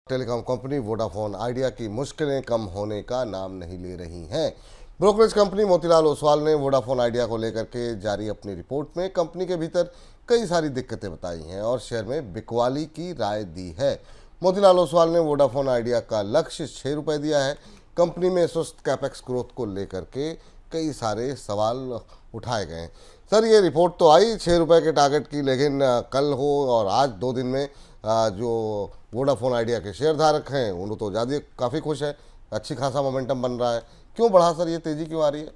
Telecom company Vodafone idea की मुश्किलें कम होने का नाम नहीं ले रही हैं। ब्रोकरेज कंपनी मोतीलाल ओसवाल ने वोडाफोन आइडिया को लेकर के जारी अपनी रिपोर्ट में कंपनी के भीतर कई सारी दिक्कतें बताई हैं और शेयर में बिकवाली की राय दी है। मोतीलाल ओसवाल ने वोडाफोन आइडिया का लक्ष्य 6 रुपये दिया है। कंपनी में सुस्त कैपेक्स ग्रोथ को लेकर के कई सारे सवाल उठाए गए। सर, ये रिपोर्ट तो आई 6 रुपये के टारगेट की, लेकिन कल हो और आज 2 दिन में जो वोडाफोन आइडिया के शेयर धारक हैं उन्होंने तो ज़्यादा काफ़ी खुश है, अच्छी खासा मोमेंटम बन रहा है। क्यों बढ़ा सर, ये तेज़ी क्यों आ रही है?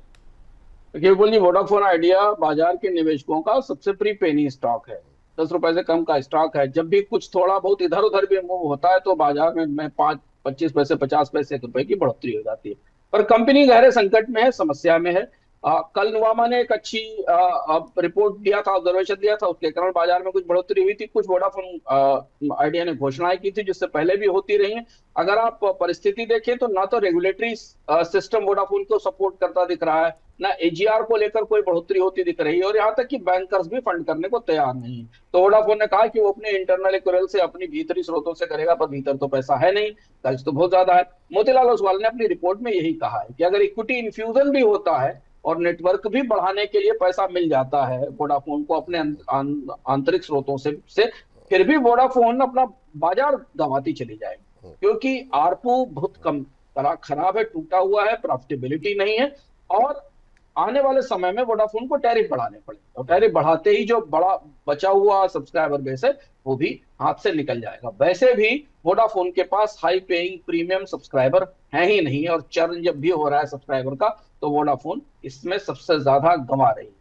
केवल वोडाफोन आइडिया बाजार के निवेशकों का सबसे प्री पेनी स्टॉक है। 10 रुपए से कम का स्टॉक है। जब भी कुछ थोड़ा बहुत इधर उधर भी मूव होता है तो बाजार में 5, 25 पैसे, 50 पैसे, 1 रुपए की बढ़ोतरी हो जाती है। पर कंपनी गहरे संकट में है, समस्या में है। कल नुवामा ने एक अच्छी रिपोर्ट दिया था, ऑब्जर्वेशन दिया था, उसके कारण बाजार में कुछ बढ़ोतरी हुई थी। कुछ वोडाफोन आइडिया ने घोषणाएं की थी जिससे पहले भी होती रही हैं। अगर आप परिस्थिति देखें तो ना तो रेगुलेटरी सिस्टम वोडाफोन को सपोर्ट करता दिख रहा है, ना एजीआर को लेकर कोई बढ़ोतरी होती दिख रही है, और यहाँ तक कि बैंकर्स भी फंड करने को तैयार नहीं है। तो वोडाफोन ने कहा कि वो अपने इंटरनल एक्यूरेल से, अपनी भीतरी स्रोतों से करेगा, पर भीतर तो पैसा है नहीं, कर्ज तो बहुत ज्यादा है। मोतीलाल ओसवाल ने अपनी रिपोर्ट में यही कहा है कि अगर इक्विटी इन्फ्यूजन भी होता है और नेटवर्क भी बढ़ाने के लिए पैसा मिल जाता है वोडाफोन को अपने आंतरिक स्रोतों से, फिर भी वोडाफोन अपना बाजार गंवाती चली जाएगी, क्योंकि आरपू बहुत कम तरह खराब है, टूटा हुआ है, प्रॉफिटेबिलिटी नहीं है। और आने वाले समय में वोडाफोन को टैरिफ बढ़ाने पड़े, और टैरिफ बढ़ाते ही जो बड़ा बचा हुआ सब्सक्राइबर बेस है वो भी हाथ से निकल जाएगा। वैसे भी वोडाफोन के पास हाई पेइंग प्रीमियम सब्सक्राइबर है ही नहीं, और चर्न जब भी हो रहा है सब्सक्राइबर का तो वोडाफोन इसमें सबसे ज्यादा गंवा रही है।